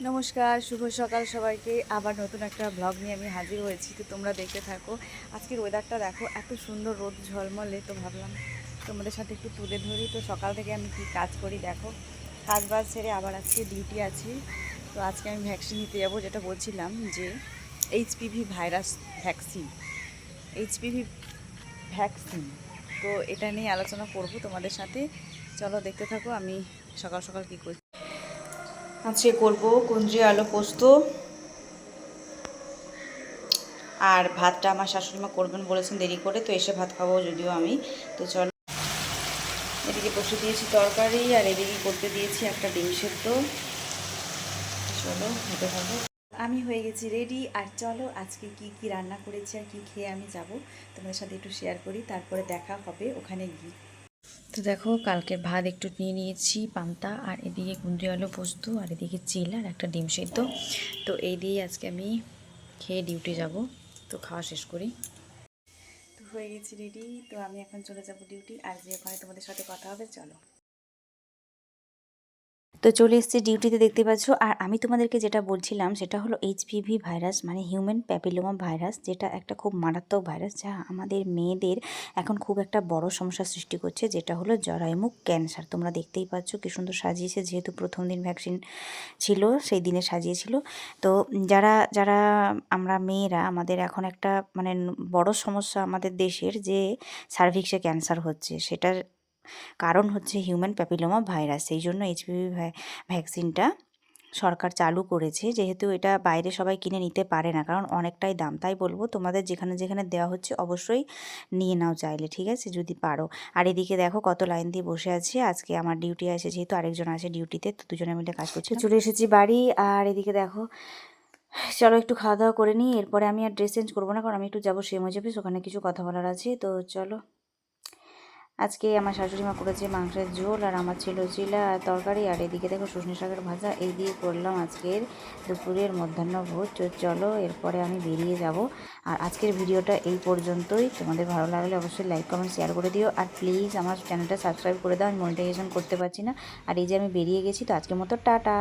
নমস্কার, শুভ সকাল সবাইকে। আবার নতুন একটা ব্লগ নিয়ে আমি হাজির হয়েছি, তো তোমরা দেখতে থাকো। আজকের ওয়েদারটা দেখো, এত সুন্দর রোদ ঝলমলে, তো ভাবলাম তোমাদের সাথে একটু তুলে ধরি। তো সকাল থেকে আমি কি কাজ করি দেখো, কাজ বাজ ছেড়ে আবার আজকে ডিউটি আছে। তো আজকে আমি ভ্যাকসিন নিতে যাবো, যেটা বলছিলাম যে HPV virus vaccine, HPV vaccine. তো এটা নিয়ে আলোচনা করব তোমাদের সাথে। চলো দেখতে থাকো আমি সকাল সকাল কী করছি। আজকে করবো কুঞ্জি আলু পোস্ত, আর ভাতটা আমার শাশুড়িমা করবেন বলেছেন দেরি করে, তো এসে ভাত খাবো যদিও আমি। তো চলো, এদিকে বসে দিয়েছি তরকারি আর এদিকে করতে দিয়েছি একটা ডিম সেদ্ধ। চলো হতে থাকো। আমি হয়ে গেছি রেডি, আর চলো আজকে কি কি রান্না করেছি আর কি খেয়ে আমি যাব তোমাদের সাথে একটু শেয়ার করি, তারপরে দেখা হবে ওখানে গিয়ে। তো দেখো, কালকের ভাত একটু নিয়ে নিয়েছি পান্তা, আর এদিকে কুঁদরি আলু পোস্ত, আর এদিকে চিল আর একটা ডিম সেদ্ধ। তো এই দিয়ে আজকে আমি খেয়ে ডিউটি যাব। তো খাওয়া শেষ করি। তো হয়ে গেছি রেডি, তো আমি এখন চলে যাব ডিউটি, আর যে ওখানে তোমাদের সাথে কথা হবে। চলো, তো চলে এসেছি ডিউটিতে, দেখতে পাচ্ছ। আর আমি তোমাদেরকে যেটা বলছিলাম সেটা হলো এইচপিভি ভাইরাস, মানে হিউম্যান প্যাপিলোমা ভাইরাস, যেটা একটা খুব মারাত্মক ভাইরাস, যা আমাদের মেয়েদের এখন খুব একটা বড় সমস্যার সৃষ্টি করছে, যেটা হলো জরায়ুমুখ ক্যান্সার। তোমরা দেখতেই পাচ্ছ কি সুন্দর সাজিয়েছে, যেহেতু প্রথম দিন ভ্যাকসিন ছিল সেই দিনে সাজিয়েছিল। তো যারা যারা আমরা মেয়েরা, আমাদের এখন একটা মানে বড় সমস্যা আমাদের দেশের, যে সার্ভিক্সে ক্যান্সার হচ্ছে, সেটার কারণ হচ্ছে হিউম্যান প্যাপিলোমা ভাইরাস। সেই জন্য এইচপিভি ভ্যাকসিনটা সরকার চালু করেছে, যেহেতু এটা বাইরে সবাই কিনে নিতে পারে না, কারণ অনেকটাই দাম। তাই বলবো তোমাদের যেখানে যেখানে দেওয়া হচ্ছে অবশ্যই নিয়ে নাও চাইলে, ঠিক আছে, যদি পারো। আর এদিকে দেখো কত লাইন দিয়ে বসে আছে। আজকে আমার ডিউটি আছে, যেহেতু আরেকজন আছে ডিউটিতে, তো দুজনে মিলে কাজ করছি। চলে এসেছি বাড়ি, আর এদিকে দেখো, চলো একটু খাওয়া দাওয়া করে নিই, এরপরে আমি আর ড্রেস চেঞ্জ করবো না, কারণ আমি একটু যাবো সেমজ অফিস, ওখানে কিছু কথা বলার আছে। তো চলো, আজকে আমার শাশুড়ি মা করেছে মাংসের ঝোল, আর আমার ছিল চিলা আর তরকারি, আর এদিকে দেখো সজনে শাকের ভাজা। এই দিয়ে করলাম আজকের দুপুরের মধ্যাহ্নভোজ। চলো এরপরে আমি বেরিয়ে যাব। আর আজকের ভিডিওটা এই পর্যন্তই। তোমাদের ভালো লাগলে অবশ্যই লাইক কমেন্ট শেয়ার করে দিও, আর প্লিজ আমার চ্যানেলটা সাবস্ক্রাইব করে দাও। আমি মনিটাইজেশন করতে পারছি না। আর এই যে আমি বেরিয়ে গেছি, তো আজকের মতো টাটা।